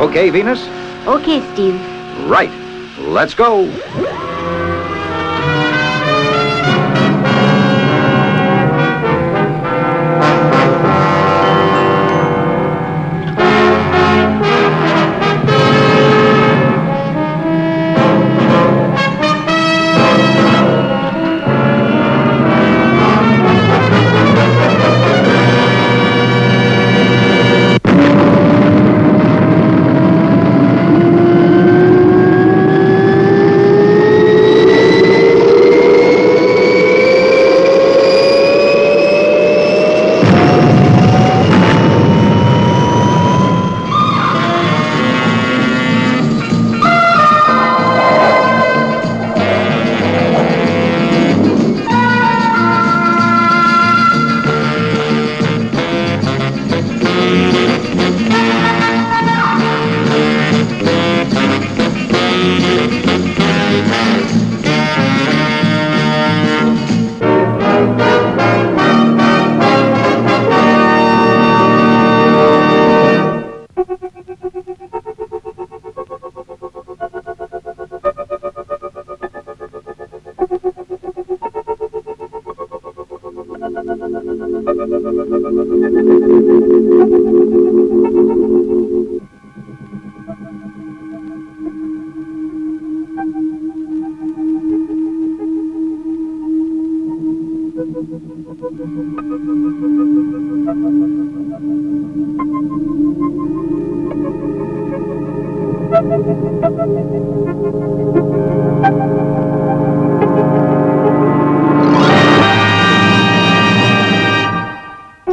Okay, Venus? Okay, Steve. Right. Let's go.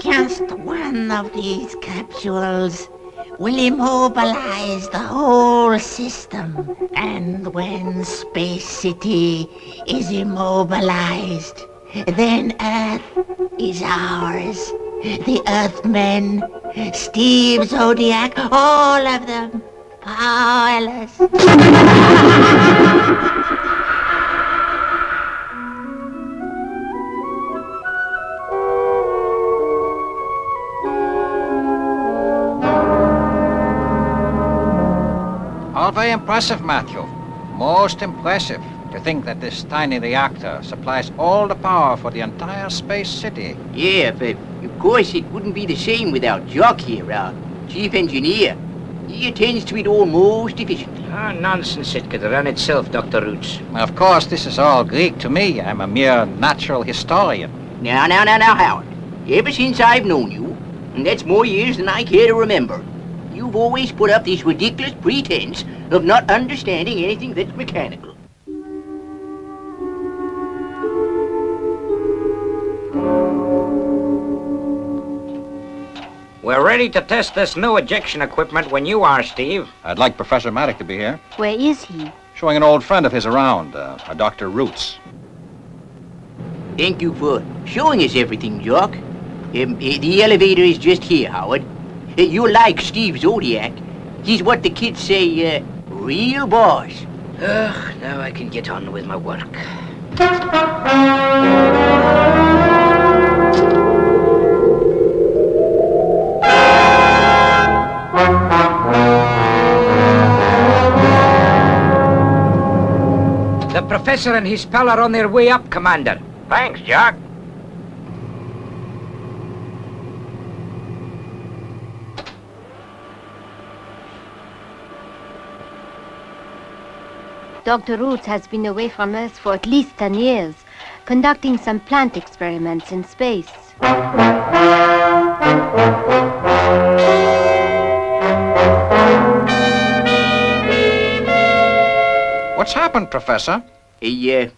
Just one of these capsules will immobilize the whole system. And when Space City is immobilized, then Earth is ours. The Earthmen, Steve Zodiac, all of them, powerless. All very impressive, Matthew. Most impressive. To think that this tiny reactor supplies all the power for the entire space city. Yeah, but of course it wouldn't be the same without Jock here, our chief engineer. He attends to it all most efficiently. Ah, nonsense. It could run itself, Dr. Rootes. Of course, this is all Greek to me. I'm a mere natural historian. Now, Howard. Ever since I've known you, and that's more years than I care to remember, you've always put up this ridiculous pretense of not understanding anything that's mechanical. We're ready to test this new ejection equipment when you are, Steve. I'd like Professor Maddox to be here. Where is he? Showing an old friend of his around, a Dr.Rootes. Thank you for showing us everything, Jock. The elevator is just here, Howard. You're like Steve Zodiac. He's what the kids say, real boss. Ugh, now I can get on with my work. The professor and his pal are on their way up, Commander. Thanks, Jock. Dr. Rootes has been away from Earth for at least 10 years, conducting some plant experiments in space. What's happened, Professor? A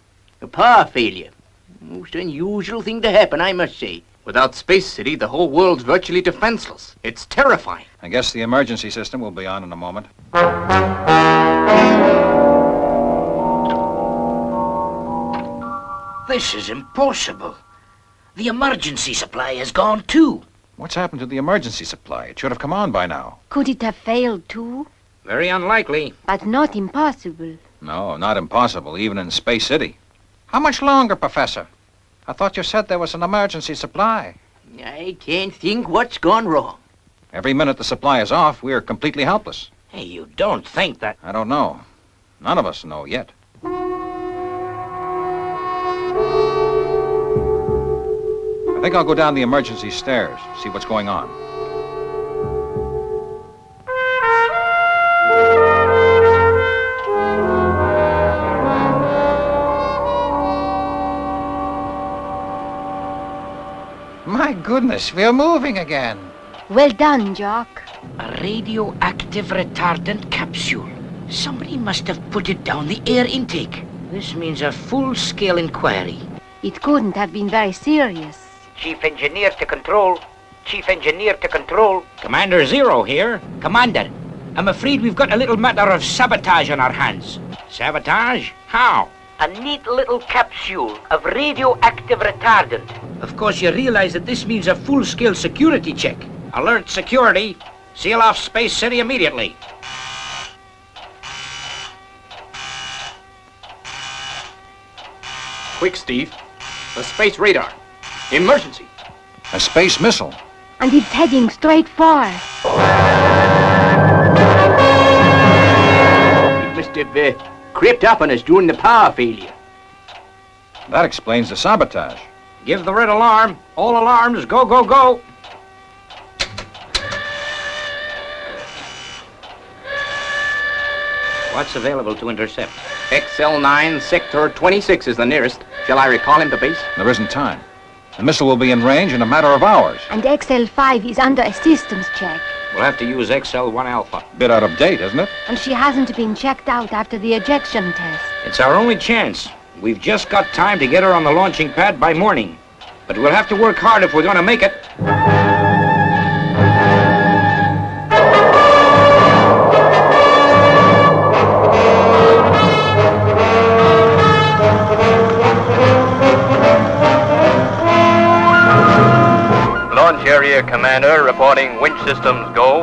power failure. Most unusual thing to happen, I must say. Without Space City, the whole world's virtually defenseless. It's terrifying. I guess the emergency system will be on in a moment. This is impossible. The emergency supply has gone too. What's happened to the emergency supply? It should have come on by now. Could it have failed too? Very unlikely. But not impossible. No, not impossible, even in Space City. How much longer, Professor? I thought you said there was an emergency supply. I can't think what's gone wrong. Every minute the supply is off, we're completely helpless. Hey, you don't think that... I don't know. None of us know yet. I think I'll go down the emergency stairs, see what's going on. My goodness, we're moving again. Well done, Jock. A radioactive retardant capsule. Somebody must have put it down the air intake. This means a full-scale inquiry. It couldn't have been very serious. Chief Engineer to control. Chief Engineer to control. Commander Zero here. Commander, I'm afraid we've got a little matter of sabotage on our hands. Sabotage? How? A neat little capsule of radioactive retardant. Of course, you realize that this means a full-scale security check. Alert security. Seal off Space City immediately. Quick, Steve. The space radar. Emergency. A space missile. And it's heading straight for us. It must have crept up on us during the power failure. That explains the sabotage. Give the red alarm. All alarms, go, go, go. What's available to intercept? XL9, Sector 26 is the nearest. Shall I recall him to base? There isn't time. The missile will be in range in a matter of hours. And XL5 is under a systems check. We'll have to use XL1 Alpha. Bit out of date, isn't it? And she hasn't been checked out after the ejection test. It's our only chance. We've just got time to get her on the launching pad by morning. But we'll have to work hard if we're going to make it. Launch area commander reporting winch systems go.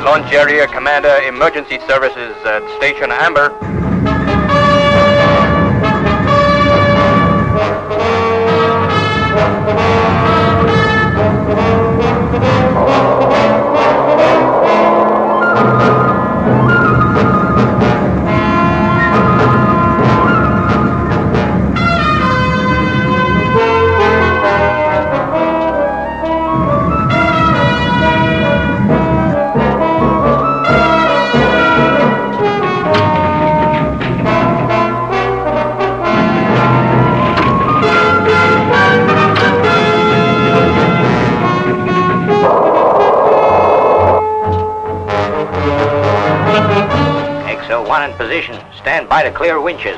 Launch area commander emergency services at Station Amber. XL1 in position. Stand by to clear winches.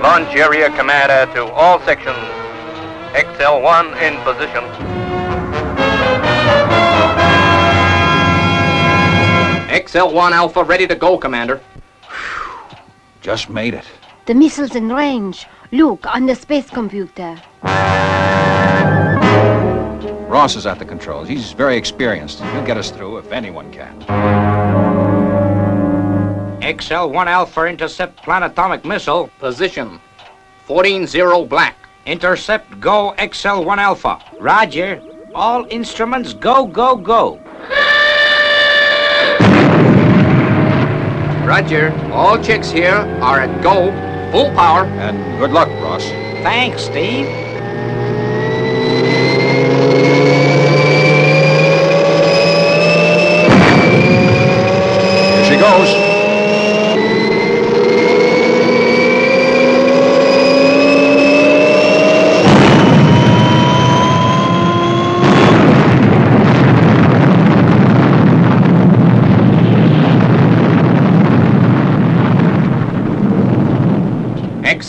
Launch area commander to all sections. XL1 in position. XL1 Alpha ready to go, Commander. Just made it. The missile's in range. Look, on the space computer. Ross is at the controls. He's very experienced. He'll get us through if anyone can. XL1 Alpha intercept planetomic missile. Position 14-0 black. Intercept go XL1 Alpha. Roger. All instruments go, go, go. Roger. All checks here are at go. Full power. And good luck, Ross. Thanks, Steve. Here she goes.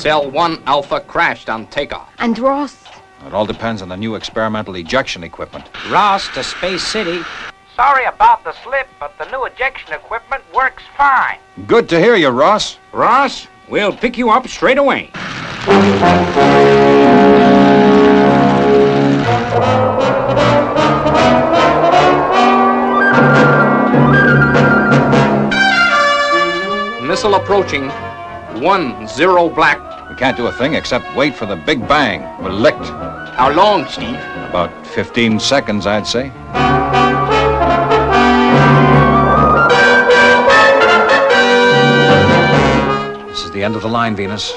XL1 Alpha crashed on takeoff. And Ross, It all depends on the new experimental ejection equipment. Ross to Space City. Sorry about the slip, but the new ejection equipment works fine. Good to hear you, Ross. Ross, we'll pick you up straight away. Missile approaching. 10 black. We can't do a thing except wait for the big bang. We're licked. How long, Steve? About 15 seconds, I'd say. This is the end of the line, Venus.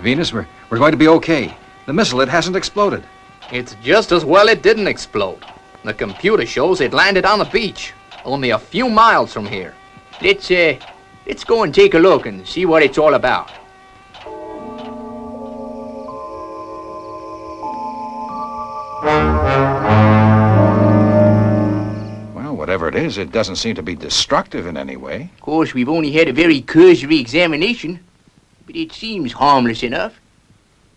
Venus, we're going to be okay. The missile, it hasn't exploded. It's just as well it didn't explode. The computer shows it landed on the beach, only a few miles from here. Let's go and take a look and see what it's all about. Well, whatever it is, it doesn't seem to be destructive in any way. Of course, we've only had a very cursory examination, but it seems harmless enough.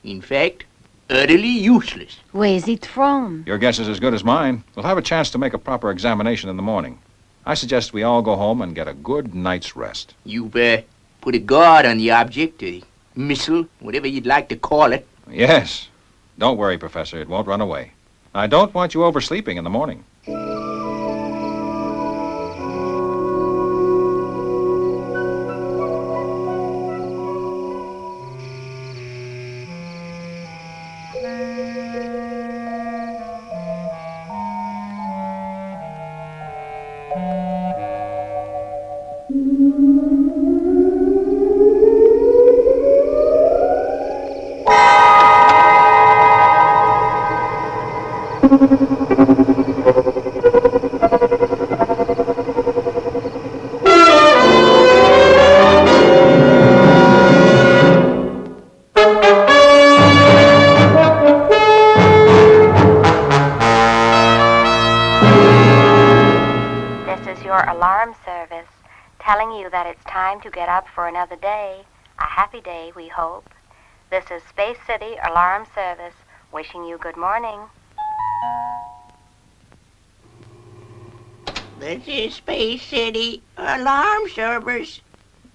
In fact, utterly useless. Where's it from? Your guess is as good as mine. We'll have a chance to make a proper examination in the morning. I suggest we all go home and get a good night's rest. You've put a guard on the object, a missile, whatever you'd like to call it. Yes. Don't worry, Professor. It won't run away. I don't want you oversleeping in the morning. Alarm service telling you that it's time to get up for another day. A happy day, we hope. This is Space City Alarm Service wishing you good morning. This is Space City Alarm Service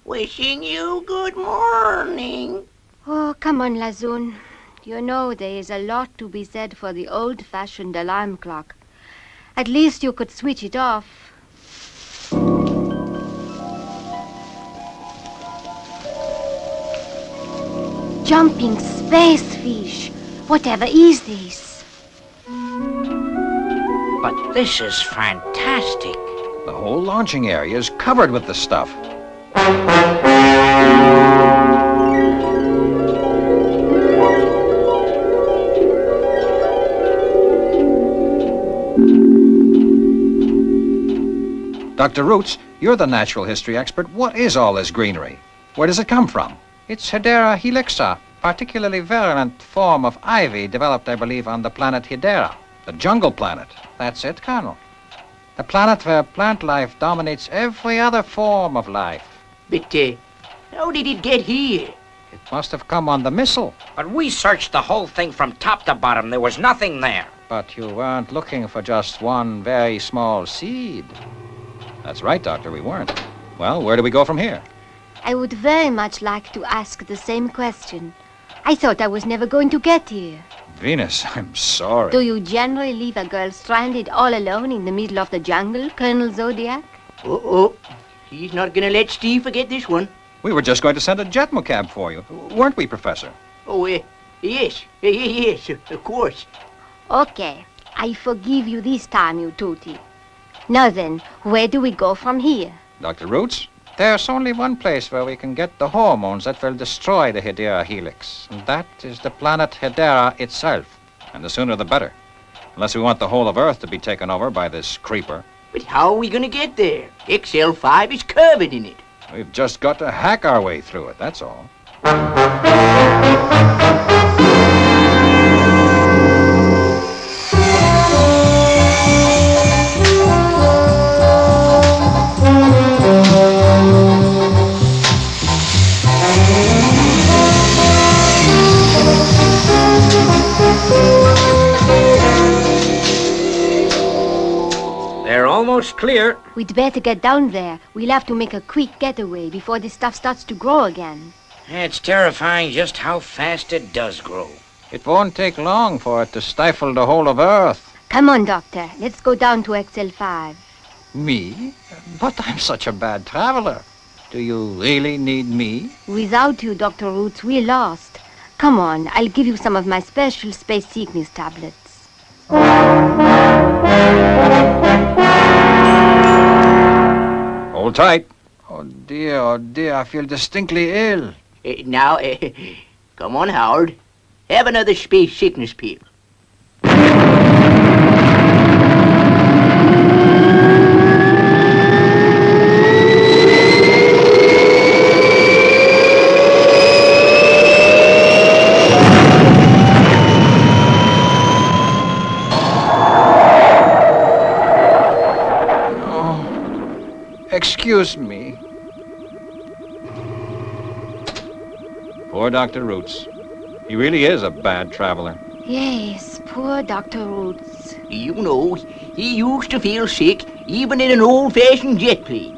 wishing you good morning. Oh, come on, Lazoon. You know there is a lot to be said for the old-fashioned alarm clock. At least you could switch it off. Jumping space fish. Whatever is this? But this is fantastic. The whole launching area is covered with the stuff. Dr. Rootes, you're the natural history expert. What is all this greenery? Where does it come from? It's Hedera helixa, particularly virulent form of ivy developed, I believe, on the planet Hedera. The jungle planet. That's it, Colonel. The planet where plant life dominates every other form of life. But, how did it get here? It must have come on the missile. But we searched the whole thing from top to bottom. There was nothing there. But you weren't looking for just one very small seed. That's right, Doctor, we weren't. Well, where do we go from here? I would very much like to ask the same question. I thought I was never going to get here. Venus, I'm sorry. Do you generally leave a girl stranded all alone in the middle of the jungle, Colonel Zodiac? Uh-oh. She's not gonna let Steve forget this one. We were just going to send a jet cab for you, weren't we, Professor? Oh, yes. Yes, of course. Okay, I forgive you this time, you tootie. Now then, where do we go from here? Dr. Rootes? There's only one place where we can get the hormones that will destroy the Hedera helix, and that is the planet Hedera itself. And the sooner the better. Unless we want the whole of Earth to be taken over by this creeper. But how are we gonna get there? XL5 is covered in it. We've just got to hack our way through it, that's all. almost clear. We'd better get down there. We'll have to make a quick getaway before this stuff starts to grow again. It's terrifying just how fast it does grow. It won't take long for it to stifle the whole of Earth. Come on, Doctor. Let's go down to XL5. Me? But I'm such a bad traveler. Do you really need me? Without you, Dr. Rootes, we're lost. Come on, I'll give you some of my special space sickness tablets. Hold tight. Oh dear, I feel distinctly ill. Now, come on, Howard. Have another space sickness pill. Excuse me. Poor Dr. Rootes. He really is a bad traveler. Yes, poor Dr. Rootes. You know, he used to feel sick even in an old-fashioned jet plane.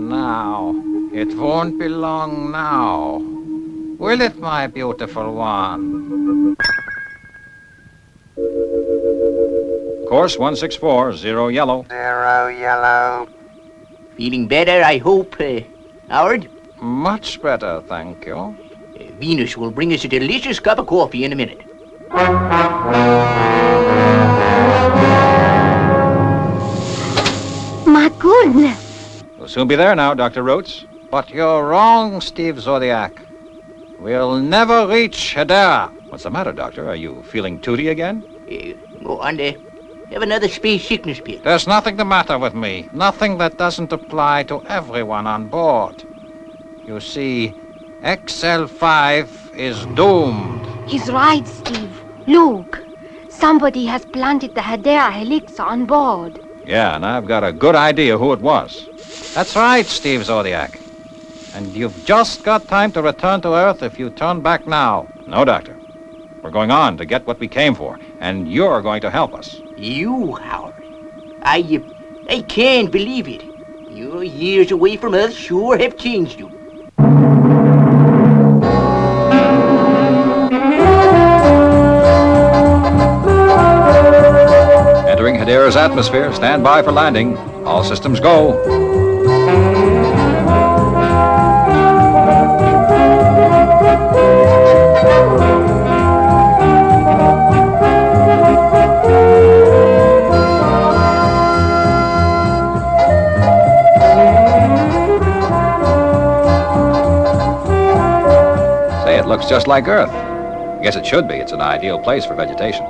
Now, it won't be long now. Will it, my beautiful one? Course 164, 0 yellow. 0 yellow. Feeling better, I hope, Howard? Much better, thank you. Venus will bring us a delicious cup of coffee in a minute. My goodness! We'll soon be there now, Dr. Rootes. But you're wrong, Steve Zodiac. We'll never reach Hedera. What's the matter, Doctor? Are you feeling tooty again? Go on, have another space sickness pill. There's nothing the matter with me. Nothing that doesn't apply to everyone on board. You see, XL5 is doomed. He's right, Steve. Look, somebody has planted the Hedera helix on board. Yeah, and I've got a good idea who it was. That's right, Steve Zodiac. And you've just got time to return to Earth if you turn back now. No, Doctor. We're going on to get what we came for, and you're going to help us. You, Howard. I can't believe it. Your years away from us sure have changed you. Entering Hedera's atmosphere. Stand by for landing. All systems go. Say, it looks just like Earth. I guess it should be. It's an ideal place for vegetation.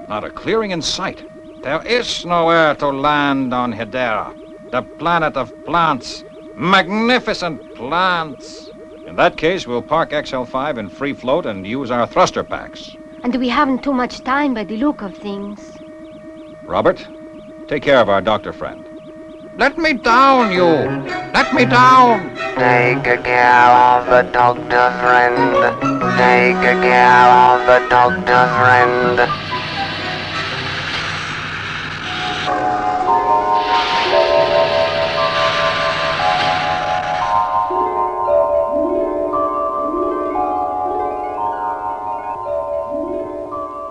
Not a clearing in sight. There is nowhere to land on Hedera, the planet of plants. Magnificent plants. In that case, we'll park XL5 in free float and use our thruster packs. And we haven't too much time by the look of things. Robert, take care of our doctor friend. Let me down, you! Let me down! Take care of the doctor friend. Take care of the doctor friend.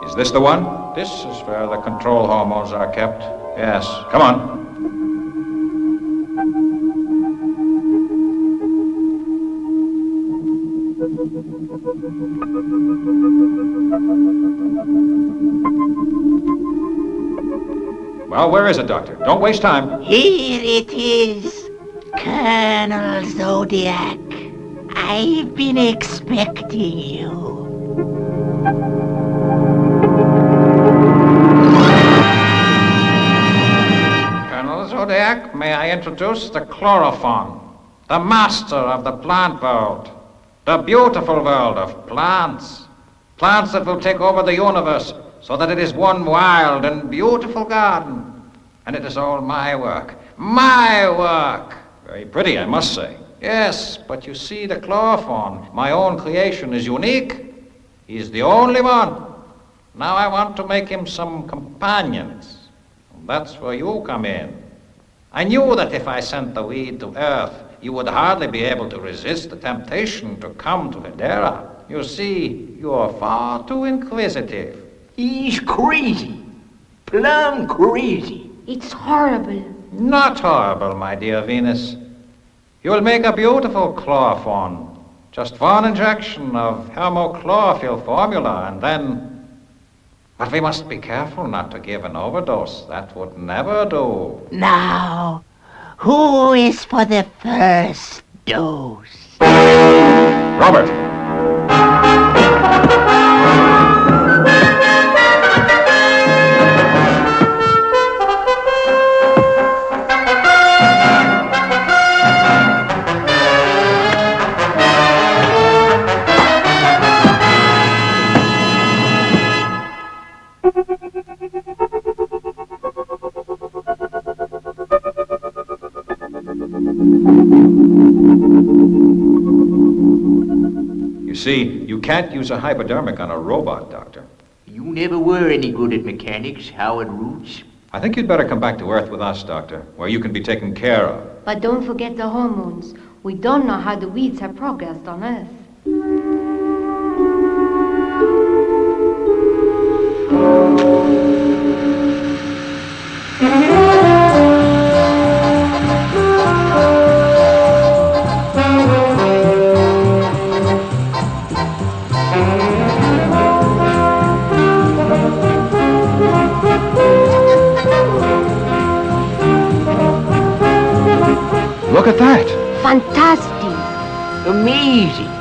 Is this the one? This is where the control hormones are kept. Yes. Come on. Well, where is it, Doctor? Don't waste time. Here it is, Colonel Zodiac. I've been expecting you. Colonel Zodiac, may I introduce the Chlorophon, the master of the plant world, the beautiful world of plants. Plants that will take over the universe so that it is one wild and beautiful garden. And it is all my work. My work! Very pretty, I must say. Yes, but you see, the chloroform, my own creation, is unique. He's the only one. Now I want to make him some companions. That's where you come in. I knew that if I sent the weed to Earth, you would hardly be able to resist the temptation to come to Hedera. You see, you are far too inquisitive. He's crazy. Plumb crazy. It's horrible. Not horrible, my dear Venus. You will make a beautiful chloroform. Just one injection of hemochlorophyll formula, and then... But we must be careful not to give an overdose. That would never do. Now, who is for the first dose? Robert! You see, you can't use a hypodermic on a robot, Doctor. You never were any good at mechanics, Howard Rootes. I think you'd better come back to Earth with us, Doctor, where you can be taken care of. But don't forget the hormones. We don't know how the weeds have progressed on Earth. Look at that! Fantastic! Amazing.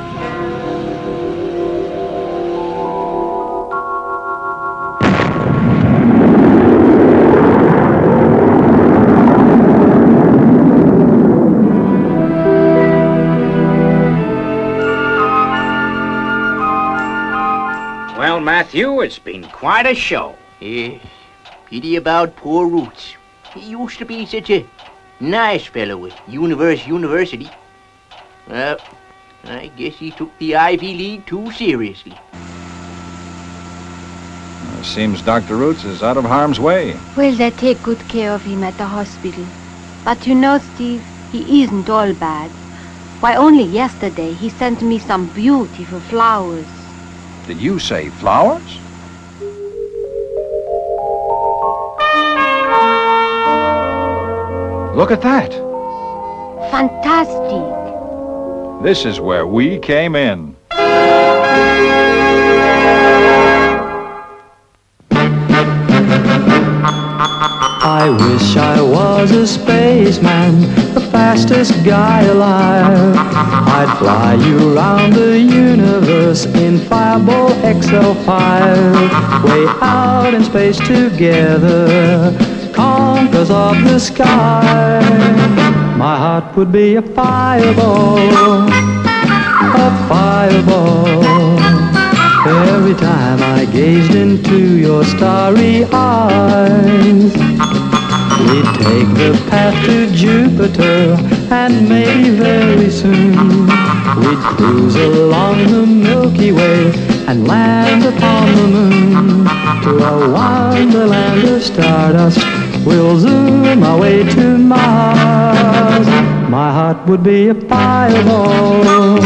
Well, Matthew, it's been quite a show. Yes, pity about poor Rootes. He used to be such a nice fellow at University. Well, I guess he took the Ivy League too seriously. Seems Dr. Rootes is out of harm's way. Well, they take good care of him at the hospital. But you know, Steve, he isn't all bad. Why, only yesterday he sent me some beautiful flowers. Did you say flowers? Look at that! Fantastic! This is where we came in. I wish I was a spaceman, the fastest guy alive. I'd fly you around the universe in Fireball XL5. Way out in space together, conquerors of the sky. My heart would be a fireball, a fireball. Every time I gazed into your starry eyes. We'd take the path to Jupiter, and maybe very soon we'd cruise along the Milky Way and land upon the moon. To a wonderland of stardust, we'll zoom our way to Mars. My heart would be a fireball.